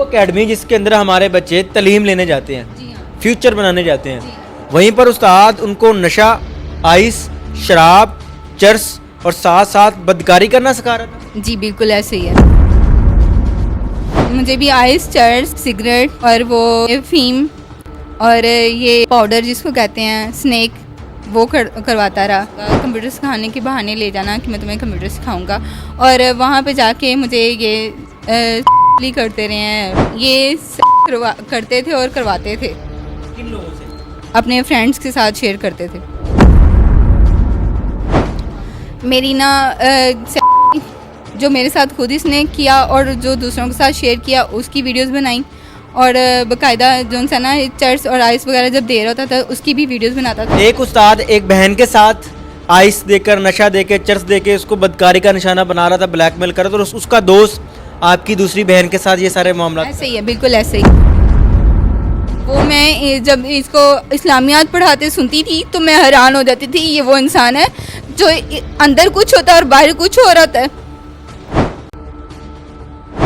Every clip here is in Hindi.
एकेडमी जिसके अंदर हमारे बच्चे तालीम लेने जाते हैं, जी हाँ। फ्यूचर बनाने जाते हैं, जी। वहीं पर उस्ताद उनको नशा, आइस, शराब, चर्स और साथ साथ बदकारी करना सिखा रहा था। जी बिल्कुल ऐसे ही है। मुझे भी आइस, चर्च, सिगरेट और वो फीम और ये पाउडर जिसको कहते हैं स्नेक, वो करवाता रहा। कंप्यूटर सिखाने के बहाने ले जाना कि मैं तुम्हें कंप्यूटर सिखाऊंगा, और वहाँ पे जाके मुझे ये करते रहे हैं, ये करते थे और करवाते थे। किन लोगों से? अपने फ्रेंड्स के साथ शेयर करते थे। मेरी ना जो मेरे साथ खुद इसने किया और जो दूसरों के साथ शेयर किया उसकी वीडियोस बनाई, और बाकायदा जो सा ना चर्च और आइस वगैरह जब दे रहा होता था उसकी भी वीडियोस बनाता था। एक उस्ताद एक बहन के साथ आइस देकर, नशा देकर, चर्च देकर उसको बदकारी का निशाना बना रहा था, ब्लैकमेल कर रहा था, और उसका दोस्त आपकी दूसरी बहन के साथ ये सारे मामला। ऐसे ही है, बिल्कुल ऐसे ही। वो मैं जब इसको इस्लामियात पढ़ाते सुनती थी तो मैं हैरान हो जाती थी, ये वो इंसान है जो अंदर कुछ होता है और बाहर कुछ हो रहा होता है।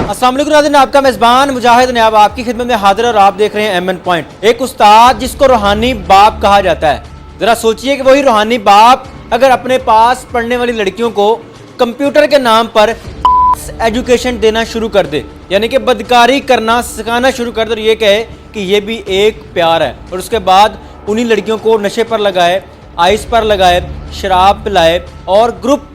अस्सलाम वालेकुम नाज़रीन, आपका मेज़बान मुजाहिद नयाब आपकी खिदमत में हाजिर है और आप देख रहे हैं एमएन पॉइंट। एक उस्ताद जिसको रूहानी बाप कहा जाता है, ज़रा सोचिए कि वही रूहानी बाप अगर अपने पास पढ़ने वाली लड़कियों को कंप्यूटर के नाम पर एजुकेशन देना शुरू कर दे, यानी कि बदकारी करना सिखाना शुरू कर दे, और ये कहे कि ये भी एक प्यार है, और उसके बाद उन्हीं लड़कियों को नशे पर लगाए, आइस पर लगाए, शराब पिलाए और ग्रुप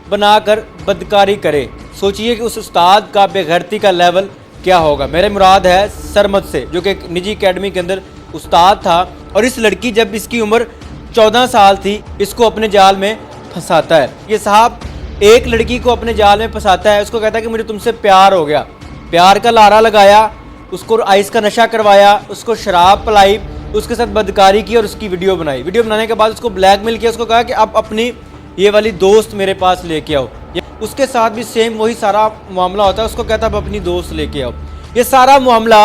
बनाकर बदकारी करे, सोचिए कि उस उस्ताद का बेगैरती का लेवल क्या होगा। मेरे मुराद है सरमद से, जो कि एक निजी एकेडमी के अंदर उस्ताद था, और इस लड़की जब इसकी उम्र 14 साल थी इसको अपने जाल में फंसाता है। ये साहब एक लड़की को अपने जाल में फंसाता है, उसको कहता है कि मुझे तुमसे प्यार हो गया, प्यार का लारा लगाया, उसको आइस का नशा करवाया, उसको शराब पिलाई, उसके साथ बदकारी की और उसकी वीडियो बनाई। वीडियो बनाने के बाद उसको ब्लैकमेल किया, उसको कहा कि अब अपनी ये वाली दोस्त मेरे पास लेके आओ। उसके साथ भी सेम वही सारा मामला होता है, उसको कहता है अब अपनी दोस्त लेके आओ। ये सारा मामला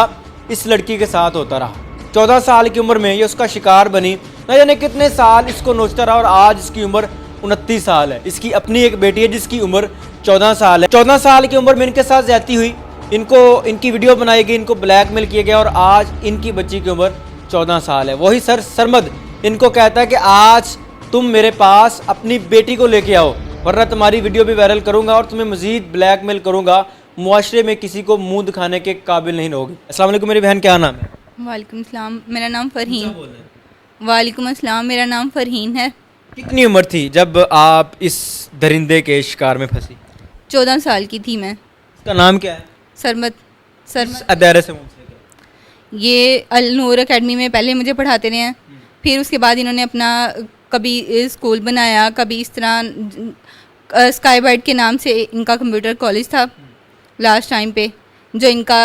इस लड़की के साथ होता रहा। 14 साल की उम्र में ये उसका शिकार बनी, न जाने कितने साल इसको नोचता रहा, और आज इसकी उम्र 29 साल है। इसकी अपनी एक बेटी है जिसकी उम्र 14 साल है। 14 साल की उम्र में इनके साथ ज्यादती हुई, इनकी वीडियो बनाई गई, इनको ब्लैकमेल किया गया, और आज इनकी बच्ची की उम्र 14 साल है। वही सरमद इनको कहता है कि आज तुम मेरे पास अपनी बेटी को लेके आओ, वरना तुम्हारी वीडियो भी वायरल करूंगा और तुम्हें मजीद ब्लैकमेल करूंगा, मुआशरे में किसी को मुंह दिखाने के काबिल नहीं रहोगी। अस्सलाम वालेकुम, मेरी बहन क्या नाम है? वालेकुम सलाम, मेरा नाम फरहीन। वालेकुम अस्सलाम, मेरा नाम फरहीन है। कितनी उम्र थी जब आप इस दरिंदे के शिकार में फंसी? 14 साल की थी मैं। इसका नाम क्या है? सरमद। अदारे से मुझसे ये अल नूर एकेडमी में पहले मुझे पढ़ाते रहे हैं, फिर उसके बाद इन्होंने अपना कभी स्कूल बनाया, कभी इस तरह स्काई बाइट के नाम से इनका कंप्यूटर कॉलेज था लास्ट टाइम पे, जो इनका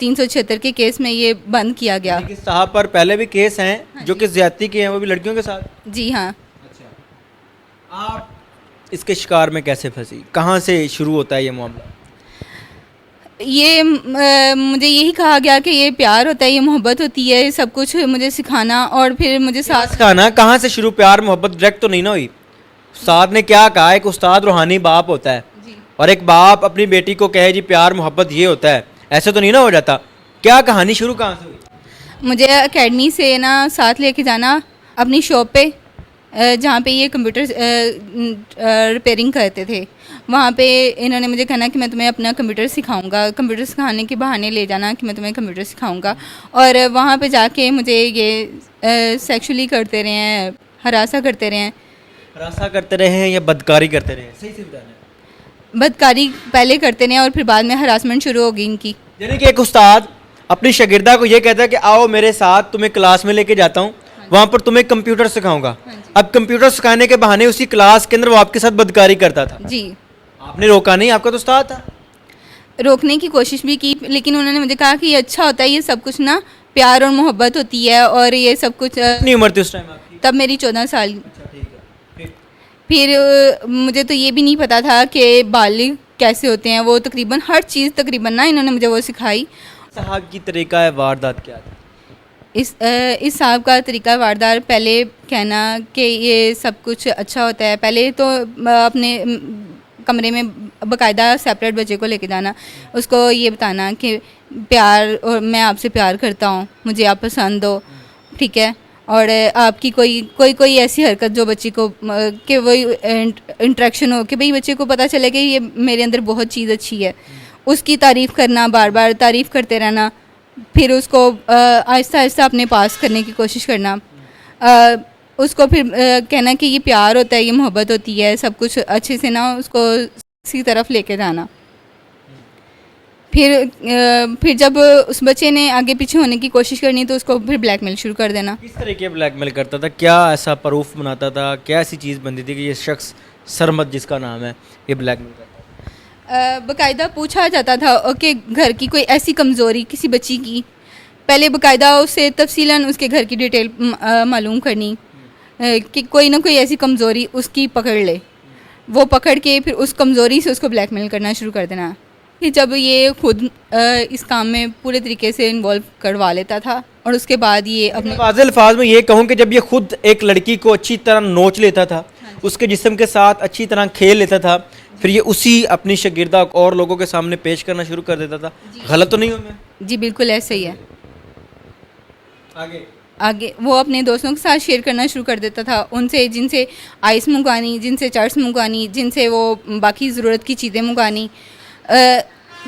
376 के केस में ये बंद किया गया। साहब पर पहले भी केस हैं जो कि ज्यादती के हैं, वो भी लड़कियों के साथ। जी हाँ। अच्छा, आप इसके शिकार में कैसे फंसी? कहाँ से शुरू होता है ये मामला? ये मुझे यही कहा गया कि ये प्यार होता है, ये मोहब्बत होती है, सब कुछ मुझे सिखाना, और फिर मुझे साथ सिखाना। कहाँ से शुरू? प्यार मोहब्बत डायरेक्ट तो नहीं ना हुई। उस्ताद ने क्या कहा? एक उस्ताद रूहानी बाप होता है, और एक बाप अपनी बेटी को कहे जी प्यार मोहब्बत ये होता है, ऐसे तो नहीं ना हो जाता। क्या कहानी शुरू कहाँ से हुई? मुझे एकेडमी से ना साथ लेके जाना अपनी शॉप पे, जहाँ पे ये कंप्यूटर रिपेयरिंग करते थे, वहाँ पे इन्होंने मुझे कहना कि मैं तुम्हें अपना कंप्यूटर सिखाऊंगा, कंप्यूटर सिखाने के बहाने ले जाना कि मैं तुम्हें कंप्यूटर सिखाऊंगा, और वहाँ पे जाके मुझे ये सेक्सुअली करते रहे हैं, हरासा करते रहे हैं। हरासा करते रहे हैं या बदकारी करते रहे हैं? सही से बताना। बदकारी पहले करते रहे और फिर बाद में हरासमेंट शुरू हो गई इनकी। यानी कि एक उस्ताद अपनी शागिर्दा को ये कहता है कि आओ मेरे साथ, तुम्हें क्लास में लेके जाता हूँ, वहाँ पर तुम्हें कंप्यूटर सिखाऊंगा। अब कंप्यूटर सिखाने के बहाने उसी क्लास के अंदर वो आपके साथ बदकारी करता था। जी। आपने रोका नहीं? आपका तो उस्ताद था। रोकने की कोशिश भी की, लेकिन उन्होंने मुझे कहा कि ये अच्छा होता है, ये सब कुछ ना प्यार और मोहब्बत होती है, और ये सब कुछ। कितनी उम्र थी उस टाइम आपकी? तब मेरी 14 साल। अच्छा, ठीक है। फिर मुझे तो ये भी नहीं पता था कि बालिग कैसे होते हैं, वो तकरीबन हर चीज़ तकरीबन ना इन्होंने मुझे वो सिखाई। साहब की तरीका है वारदात क्या था? इस साहब का तरीका वारदात पहले कहना कि ये सब कुछ अच्छा होता है, पहले तो अपने कमरे में बाकायदा सेपरेट बच्चे को लेके जाना, उसको ये बताना कि प्यार, और मैं आपसे प्यार करता हूँ, मुझे आप पसंद हो, ठीक है, और आपकी कोई ऐसी हरकत जो बच्ची को कि वही इंट्रैक्शन हो कि भाई बच्चे को पता चले कि ये मेरे अंदर बहुत चीज़ अच्छी है, उसकी तारीफ़ करना, बार बार तारीफ़ करते रहना, फिर उसको आहिस्ता आहिस्ता अपने पास करने की कोशिश करना, उसको फिर कहना कि ये प्यार होता है, ये मोहब्बत होती है, सब कुछ अच्छे से ना उसको इसी तरफ लेके जाना। फिर जब उस बच्चे ने आगे पीछे होने की कोशिश करनी तो उसको फिर ब्लैकमेल शुरू कर देना। किस तरीके ब्लैकमेल करता था, क्या ऐसा प्रूफ बनाता था, क्या ऐसी चीज़ बनती थी कि ये शख्स सरमद जिसका नाम है ये ब्लैकमेल करता था? बाकायदा पूछा जाता था कि घर की कोई ऐसी कमज़ोरी किसी बच्ची की, पहले बाकायदा उससे तफसीलन उसके घर की डिटेल मालूम करनी कि कोई ना कोई ऐसी कमज़ोरी उसकी पकड़ ले, वो पकड़ के फिर उस कमज़ोरी से उसको ब्लैकमेल करना शुरू कर देना। कि जब ये खुद इस काम में पूरे तरीके से इन्वॉल्व करवा लेता था और उसके बाद ये अपने वाज़ेह अल्फाज में ये कहूँ कि जब ये खुद एक लड़की को अच्छी तरह नोच लेता था, उसके जिस्म के साथ अच्छी तरह खेल लेता था, फिर ये उसी अपनी शागिर्दा और लोगों के सामने पेश करना शुरू कर देता था, गलत तो नहीं हूँ मैं? जी बिल्कुल ऐसे ही है। आगे वो अपने दोस्तों के साथ शेयर करना शुरू कर देता था, उनसे जिनसे आइस मंगवानी, जिनसे चर्च मंगवानी, जिनसे वो बाकी ज़रूरत की चीज़ें मंगवानी,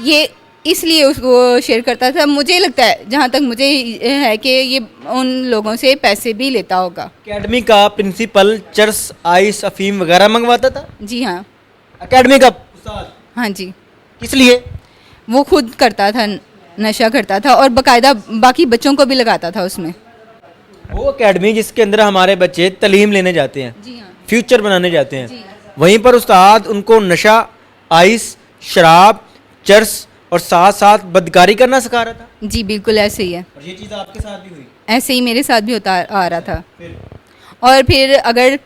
ये इसलिए उसको शेयर करता था। मुझे लगता है, जहाँ तक मुझे है, कि ये उन लोगों से पैसे भी लेता होगा। अकेडमी का प्रिंसिपल चर्स, आइस, अफीम वगैरह मंगवाता था? जी हाँ। अकेडमी का उस्ताद? हाँ जी। किस लिए? वो खुद करता था, नशा करता था और बाकायदा बाकी बच्चों को भी लगाता था उसमें। वो अकेडमी जिसके अंदर हमारे बच्चे तालीम लेने जाते हैं, जी हाँ, फ्यूचर बनाने जाते हैं, जी। वहीं पर उस्ताद उनको नशा, आइस, शराब, चर्स और साथ साथ बदकारी करना सिखा रहा था? जी बिल्कुल ऐसे ही है। और ये चीज़ आपके साथ भी हुई? ऐसे ही मेरे साथ भी होता आ रहा था। फिर और फिर अगर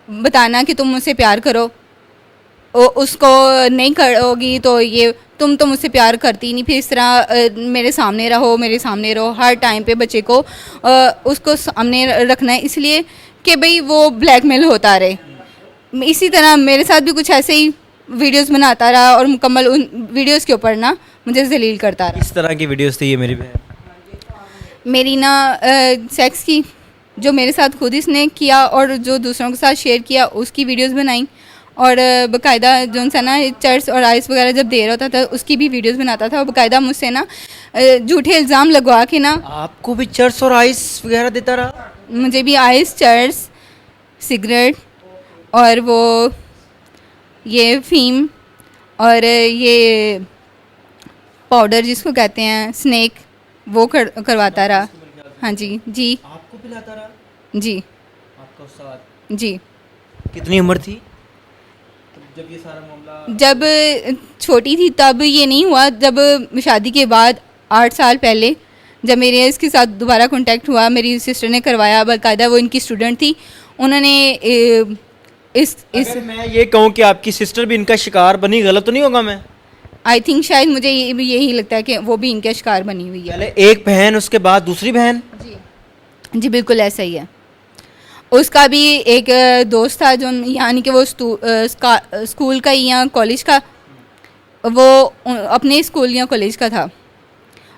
बताना कि तुम मुझसे प्यार करो, उसको नहीं करोगी तो ये तुम तो मुझसे प्यार करती नहीं, फिर इस तरह मेरे सामने रहो, हर टाइम पे बच्चे को उसको सामने रखना है, इसलिए कि भाई वो ब्लैकमेल होता रहे। इसी तरह मेरे साथ भी कुछ ऐसे ही वीडियोस बनाता रहा और मुकम्मल उन वीडियोस के ऊपर ना मुझे जलील करता रहा। इस तरह की वीडियोस थी ये मेरी बहन? मेरी ना सेक्स की, जो मेरे साथ खुद इसने किया और जो दूसरों के साथ शेयर किया, उसकी वीडियोस बनाई, और बाकायदा जो सा ना चर्च और आइस वगैरह जब दे रहा होता था उसकी भी वीडियोस बनाता था, और बाकायदा मुझसे ना झूठे इल्ज़ाम लगवा के ना। आपको भी चर्च और आइस वगैरह देता रहा? मुझे भी आइस, चर्च, सिगरेट और वो ये फीम और ये पाउडर जिसको कहते हैं स्नेक, वो करवाता रहा। हाँ जी। जी आपको पिलाता रहा? जी। आपका उस्ताद? जी। कितनी उम्र थी जब ये सारा मामला? जब छोटी थी तब ये नहीं हुआ, जब शादी के बाद 8 साल पहले जब मेरे इसके साथ दोबारा कांटेक्ट हुआ, मेरी सिस्टर ने करवाया, बाकायदा वो इनकी स्टूडेंट थी, उन्होंने अगर मैं ये कहूँ कि आपकी सिस्टर भी इनका शिकार बनी, गलत तो नहीं होगा मैं? आई थिंक शायद मुझे यही लगता है कि वो भी इनका शिकार बनी हुई है। पहले एक बहन, उसके बाद दूसरी बहन? जी जी बिल्कुल ऐसा ही है। उसका भी एक दोस्त था जो यानी कि वो स्कूल का या कॉलेज का, वो अपने स्कूल या कॉलेज का था,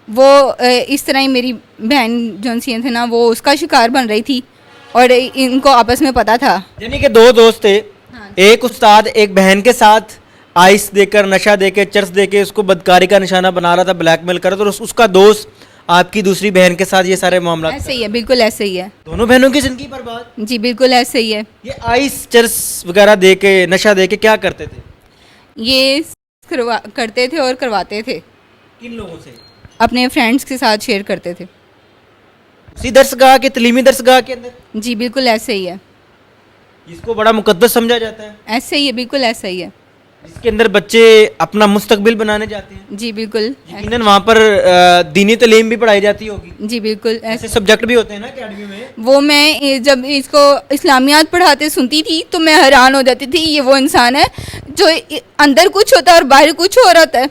वो इस तरह ही मेरी बहन जो सी थे ना, वो उसका शिकार बन रही थी और इनको आपस में पता था। यानी कि दो दोस्त थे। हाँ। एक उस्ताद एक बहन के साथ आइस देकर, नशा देकर, चर्च देकर उसको बदकारी का निशाना बना रहा था, ब्लैकमेल कर रहा था, और उसका दोस्त आपकी दूसरी बहन के साथ ये सारे मामला। ऐसे ही है, बिल्कुल ऐसे ही है। दोनों बहनों की जिंदगी बर्बाद? जी बिल्कुल ऐसे ही है। ये आइस, चर्च वगैरह दे के, नशा दे के क्या करते थे? ये करते थे और करवाते थे। किन लोगों से? अपने फ्रेंड्स के साथ शेयर करते थे। उसी दरसगाह के, तलीमी दरसगाह के अंदर? जी बिल्कुल ऐसे ही है। इसको बड़ा मुकद्दस समझा जाता है? ऐसे ही है, बिल्कुल ऐसा ही है। इसके अंदर बच्चे अपना मुस्तकबिल बनाने जाते हैं? जी बिल्कुल। यकीनन वहाँ पर दीनी तालीम भी पढ़ाई जाती होगी? जी बिल्कुल ऐसे ऐसे। सब्जेक्ट भी होते हैं ना अकेडमी में? वो मैं जब इसको इस्लामियात पढ़ाते सुनती थी तो मैं हैरान हो जाती थी, ये वो इंसान है जो अंदर कुछ होता है और बाहर कुछ और होता है।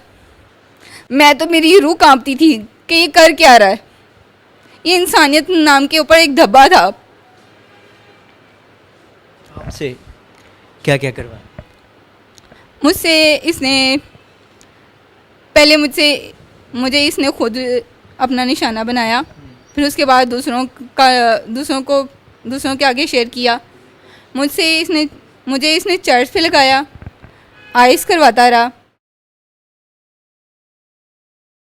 मैं तो, मेरी रूह कांपती थी कि ये कर क्या रहा है। ये इंसानियत नाम के ऊपर एक धब्बा था। आपसे क्या क्या करवा? मुझसे इसने पहले मुझे इसने खुद अपना निशाना बनाया, फिर उसके बाद दूसरों के आगे शेयर किया। मुझे इसने चर्च पे लगाया, आइस करवाता रहा।